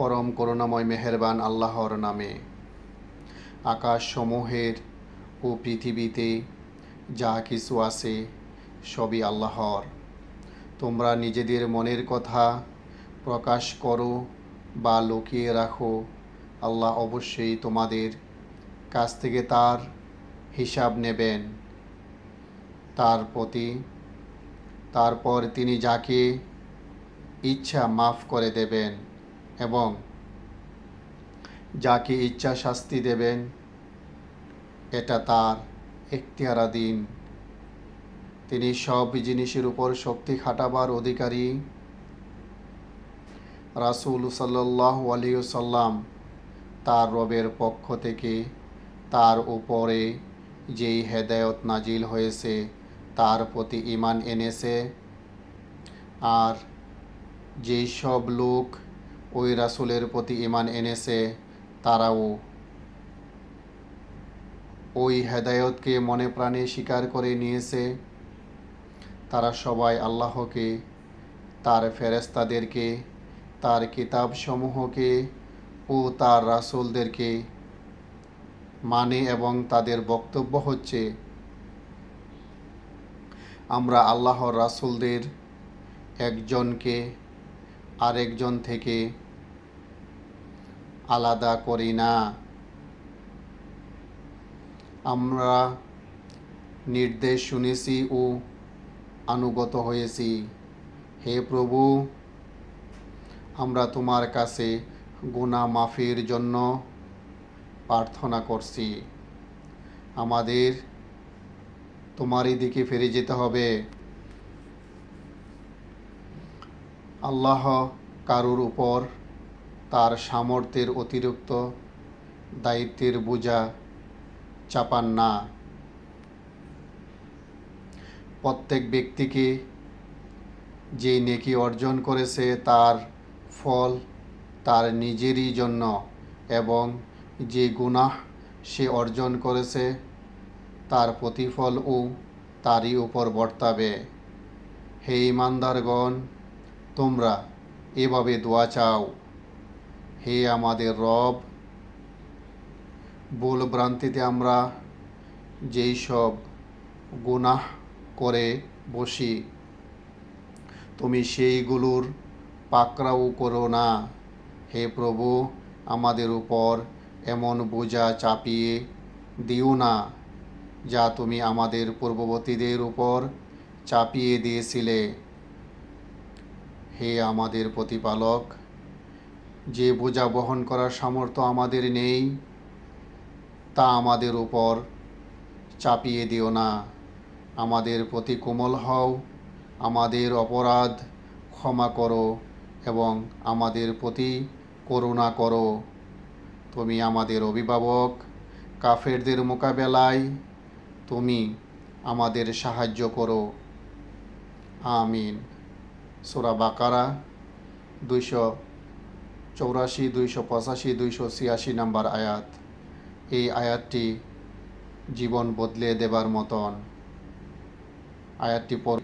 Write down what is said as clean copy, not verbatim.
পরম করুণাময় মেহেরবান আল্লাহর নামে। আকাশসমূহের ও পৃথিবীতে যা কিছু আছে সবই আল্লাহর। তোমরা নিজেদের মনের কথা প্রকাশ করো বা লুকিয়ে রাখো, আল্লাহ অবশ্যই তোমাদের কাছ থেকে তার হিসাব নেবেন। তারপর তিনি যাকে ইচ্ছা মাফ করে দেবেন এবং যাকে ইচ্ছা শাস্তি দেবেন। এটা তার এখতিয়ারাধীন। তিনি সব জিনিসের উপর শক্তি খাটাবার অধিকারী। রাসূল সাল্লাল্লাহু আলাইহি ওয়াসাল্লাম তার রবের পক্ষ থেকে তার উপরে যেই হেদায়েত নাজিল হয়েছে তার প্রতি ঈমান এনেছে। আর যেই সব লোক ওই রাসূলের প্রতি ঈমান এনেছে তারাও ওই হেদায়েতকে মনে প্রাণে স্বীকার করে নিয়েছে। তারা সবাই আল্লাহকে, তার ফেরেশতাদেরকে, তার কিতাবসমূহকে ও তার রাসূলদেরকে মানে এবং তাদের বক্তব্য হচ্ছে, আমরা আল্লাহর রাসূলদের একজনকে আরেকজন থেকে আলাদা করি না। আমরা নির্দেশ শুনেছি ও আনুগত হয়েছি। হে প্রভু, আমরা তোমার কাছে গুনাহ মাফির জন্য প্রার্থনা করছি। আমাদের তোমারই দিকে ফিরে যেতে হবে। আল্লাহ কারুর উপর তার সামর্থ্যের অতিরিক্ত দায়িত্বের বোঝা চাপান না। প্রত্যেক ব্যক্তিকে যে নেকি অর্জন করেছে তার ফল তার নিজেরই জন্য এবং যে গুনাহ সে অর্জন করেছে তার প্রতিফলও তারই উপর বর্তাবে। হে ঈমানদারগণ, তোমরা এভাবে দোয়া চাও, হে আমাদের রব, ভুল ভ্রান্তিতে আমরা যেই সব গুনাহ করে বসি তুমি সেইগুলোর পাকড়াও করো না। হে প্রভু, আমাদের উপর এমন বোঝা চাপিয়ে দিও না যা তুমি আমাদের পূর্ববর্তীদের উপর চাপিয়ে দিয়েছিলে। হে আমাদের প্রতিপালক, যে বোঝা বহন করার সামর্থ্য আমাদের নেই তা আমাদের উপর চাপিয়ে দিও না। আমাদের প্রতি কোমল হও, আমাদের অপরাধ ক্ষমা করো এবং আমাদের প্রতি করুণা করো। তুমি আমাদের অভিভাবক, কাফেরদের মোকাবেলায় তুমি আমাদের সাহায্য করো। আমিন। সূরা বাকারা 284, 285, 286 নম্বর আয়াত। এই আয়াতটি জীবন বদলে দেবার মতন। আয়াতটি পর